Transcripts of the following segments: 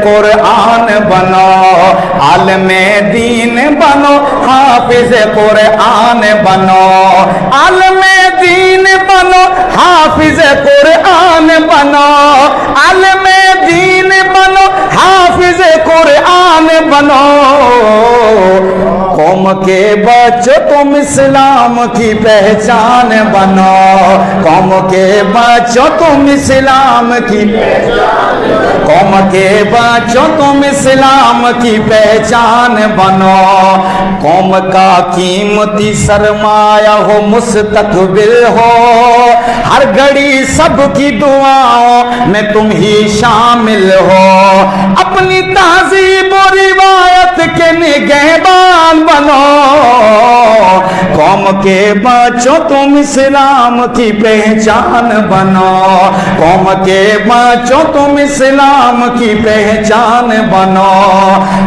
कुरान बनो, आलमे दीन बनो, हाफिज कुरान बनो, आलमे दीन बनो, हाफिज कुरान बनो, आलमे दीन बनो, हाफिज कुरान बनो। कौम के बच्चों तुम इस्लाम की पहचान बनो, कौम के बच्चों तुम इस्लाम की, कौम के बच्चों तुम इस्लाम की पहचान बनो। कौम का कीमती सरमाया हो, मुस्तकबिल हो, हर घड़ी सबकी दुआओं में तुम ही शामिल हो। अपनी तहजीब और रिवायत के निगहबान बनो, कौम के बच्चों तुम इस्लाम की पहचान बनो, कौम के बच्चों तुम इस्लाम की पहचान बनो।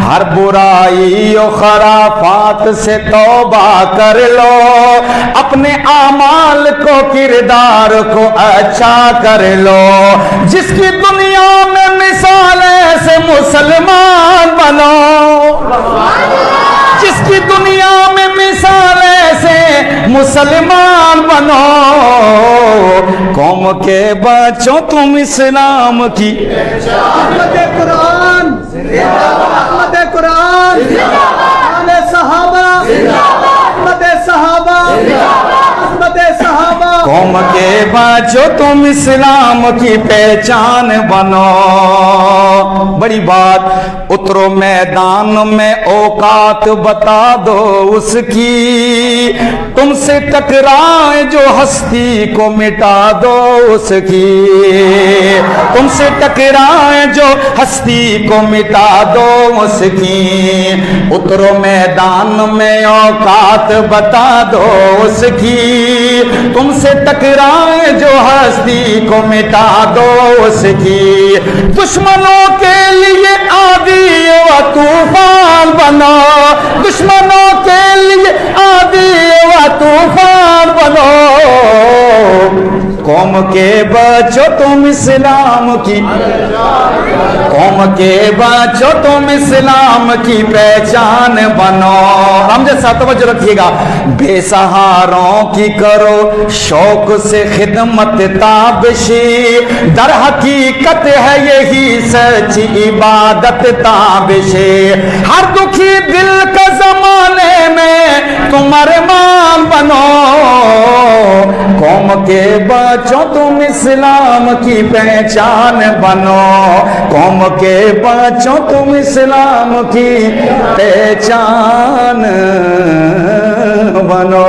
हर बुराई और खराफात से तौबा कर लो, अपने आमाल को किरदार को अच्छा कर लो। जिसकी दुनिया में मिसाल ऐसे मुसलमान बनो, जिसकी दुनिया में मिसाल ऐसे मुसलमान बनो। कौम के बच्चों तुम इस्लाम की, अहमद कुरान जिंदाबाद, अहमद कुरान जिंदाबाद, सहाबा जिंदाबाद, सहाबा जिंदाबाद, सहाबा। कौम के बच्चों तुम इस्लाम की पहचान बनो। बड़ी बात, उतरो मैदान में औकात बता दो उसकी, तुमसे टकराए जो हस्ती को मिटा दो उसकी, तुमसे टकराए जो हस्ती को मिटा दो उसकी। उतरो मैदान में औकात बता दो उसकी, तुमसे टकराए जो हस्ती को मिटा दो उसकी। दुश्मनों के लिए आदि व तूफान बनो, दुश्मनों के लिए आदि व तूफान बनो। कौम के बच्चों तुम इस्लाम की, कौम के बच्चों तुम इस्लाम की पहचान बनो। हम जैसा तवज्जो रखिएगा, बेसहारों की करो शौक से खिदमत ताबिशी, दर हकीकत है यही सच्ची इबादत ताबिशी। हर दुखी दिल का जमाने में तुम अरमान बनो, कौम के बच्चों तुम इस्लाम की पहचान बनो, कौम के बच्चों तुम इस्लाम की पहचान बनो।